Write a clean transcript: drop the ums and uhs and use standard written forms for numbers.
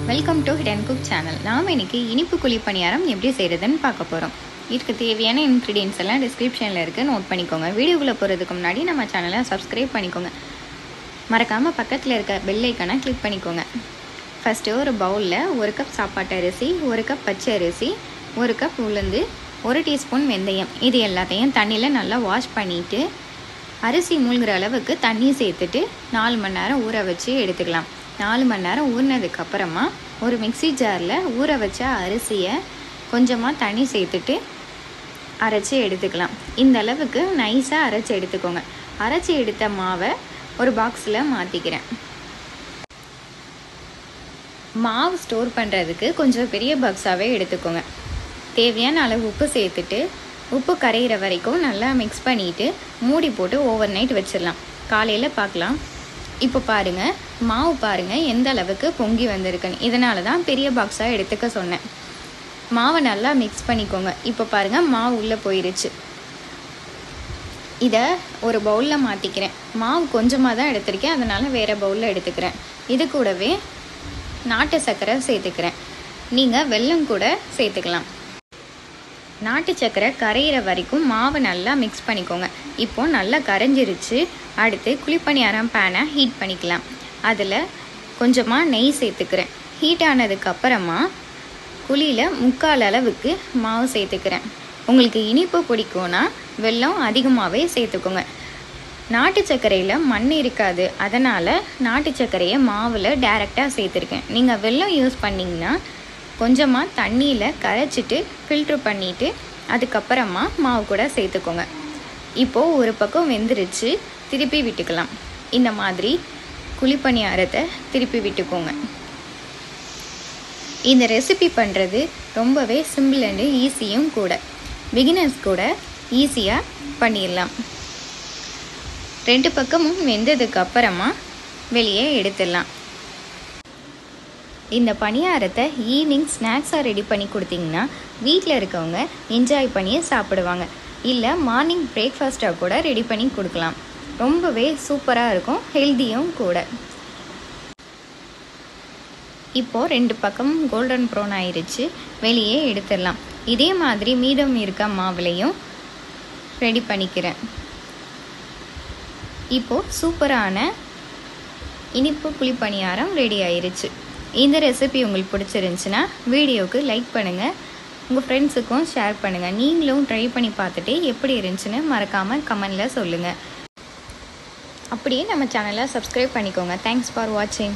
Welcome to hit and cook channel. நாம் இன்றைக்கி இனிப்பு குழி பணியாரம் எப்படி செய்கிறதுன்னு பார்க்க போகிறோம். இதுக்கு தேவையான இன்க்ரீடியன்ஸ் எல்லாம் டிஸ்கிரிப்ஷனில் இருக்குது, நோட் பண்ணிக்கோங்க. வீடியோக்குள்ளே போகிறதுக்கு முன்னாடி நம்ம சேனலை சப்ஸ்கிரைப் பண்ணிக்கோங்க. மறக்காமல் பக்கத்தில் இருக்க பெல் ஐக்கானை கிளிக் பண்ணிக்கோங்க. ஃபஸ்ட்டு ஒரு பவுலில் 1 கப் சாப்பாட்டு அரிசி, 1 கப் பச்சை அரிசி, 1 கப் உளுந்து, 1 டீஸ்பூன் வெந்தயம், இது எல்லாத்தையும் தண்ணியில் நல்லா வாஷ் பண்ணிவிட்டு அரிசி மூழ்கிற அளவுக்கு தண்ணி சேர்த்துட்டு 4 மணி நேரம் ஊற வச்சு எடுத்துக்கலாம். 4 மணி நேரம் ஊறினதுக்கப்புறமா ஒரு மிக்ஸி ஜாரில் ஊற வச்ச அரிசியை கொஞ்சமாக தண்ணி சேர்த்துட்டு அரைச்சி எடுத்துக்கலாம். இந்த அளவுக்கு நைஸாக அரைச்சி எடுத்துக்கோங்க. அரைச்சி எடுத்த மாவை ஒரு பாக்ஸில் மாற்றிக்கிறேன். மாவு ஸ்டோர் பண்ணுறதுக்கு கொஞ்சம் பெரிய பாக்ஸாகவே எடுத்துக்கோங்க. தேவையான அளவு உப்பு சேர்த்துட்டு உப்பு கரைகிற வரைக்கும் நல்லா மிக்ஸ் பண்ணிவிட்டு மூடி போட்டு ஓவர் நைட் வச்சிடலாம். காலையில் பார்க்கலாம். இப்போ பாருங்கள், மாவு பாருங்கள் எந்த அளவுக்கு பொங்கி வந்திருக்குன்னு. இதனால தான் பெரிய பாக்ஸாக எடுத்துக்க சொன்னேன். மாவை நல்லா மிக்ஸ் பண்ணிக்கோங்க. இப்போ பாருங்கள், மாவு உள்ளே போயிருச்சு. இதை ஒரு பவுலில் மாற்றிக்கிறேன். மாவு கொஞ்சமாக தான் எடுத்திருக்கேன், அதனால் வேறு பவுலில் எடுத்துக்கிறேன். இது கூடவே நாட்டு சர்க்கரை சேர்த்துக்கிறேன். நீங்கள் வெல்லம் கூட சேர்த்துக்கலாம். நாட்டு சர்க்கரை கரையிற வரைக்கும் மாவை நல்லா மிக்ஸ் பண்ணிக்கோங்க. இப்போது நல்லா கரைஞ்சிருச்சு. அடுத்து குழிப்பணியாரம் பேனை ஹீட் பண்ணிக்கலாம். அதில் கொஞ்சமாக நெய் சேர்த்துக்கிறேன். ஹீட் ஆனதுக்கப்புறமா குழியில் 3/4 அளவுக்கு மாவு சேர்த்துக்கிறேன். உங்களுக்கு இனிப்பு பிடிக்கும்னா வெல்லம் அதிகமாகவே சேர்த்துக்கோங்க. நாட்டு சர்க்கரையில் மண் இருக்காது, அதனால் நாட்டு சர்க்கரையை மாவில் டைரெக்டாக சேர்த்துருக்கேன். நீங்கள் வெல்லம் யூஸ் பண்ணிங்கன்னா கொஞ்சமாக தண்ணியில் கரைச்சிட்டு ஃபில்ட்ரு பண்ணிவிட்டு அதுக்கப்புறமா மாவு கூட சேர்த்துக்கோங்க. இப்போது ஒரு பக்கம் வெந்துருச்சு, திருப்பி விட்டுக்கலாம். இந்த மாதிரி குழிப்பணியாரத்தை திருப்பி விட்டுக்கோங்க. இந்த ரெசிபி பண்ணுறது ரொம்பவே சிம்பிள் அண்டு ஈஸியும் கூட. பிகினர்ஸ் கூட ஈஸியாக பண்ணிடலாம். 2 பக்கமும் வெந்ததுக்கு அப்புறமா வெளியே எடுத்துடலாம். இந்த பணியாரத்தை ஈவினிங் ஸ்நாக்ஸாக ரெடி பண்ணி கொடுத்தீங்கன்னா வீட்டில் இருக்கவங்க என்ஜாய் பண்ணி சாப்பிடுவாங்க. இல்லை மார்னிங் பிரேக்ஃபாஸ்ட்டாக கூட ரெடி பண்ணி கொடுக்கலாம். ரொம்பவே சூப்பராக இருக்கும், ஹெல்த்தியும் கூட. இப்போது 2 பக்கமும் கோல்டன் ப்ரௌன் ஆயிடுச்சு, வெளியே எடுத்துடலாம். இதே மாதிரி மீதம் இருக்க மாவுலையும் ரெடி பண்ணிக்கிறேன். இப்போது சூப்பரான இனிப்பு குழிப்பணியாரம் ரெடி ஆயிருச்சு. இந்த ரெசிபி உங்களுக்கு பிடிச்சிருந்துச்சுன்னா வீடியோவுக்கு லைக் பண்ணுங்கள், உங்கள் ஃப்ரெண்ட்ஸுக்கும் ஷேர் பண்ணுங்கள். நீங்களும் ட்ரை பண்ணி பார்த்துட்டு எப்படி இருந்துச்சுன்னு மறக்காமல் கமெண்டில் சொல்லுங்கள். அப்படியே நம்ம சேனலை சப்ஸ்கிரைப் பண்ணிக்கோங்க. தேங்க்ஸ் ஃபார் வாட்சிங்.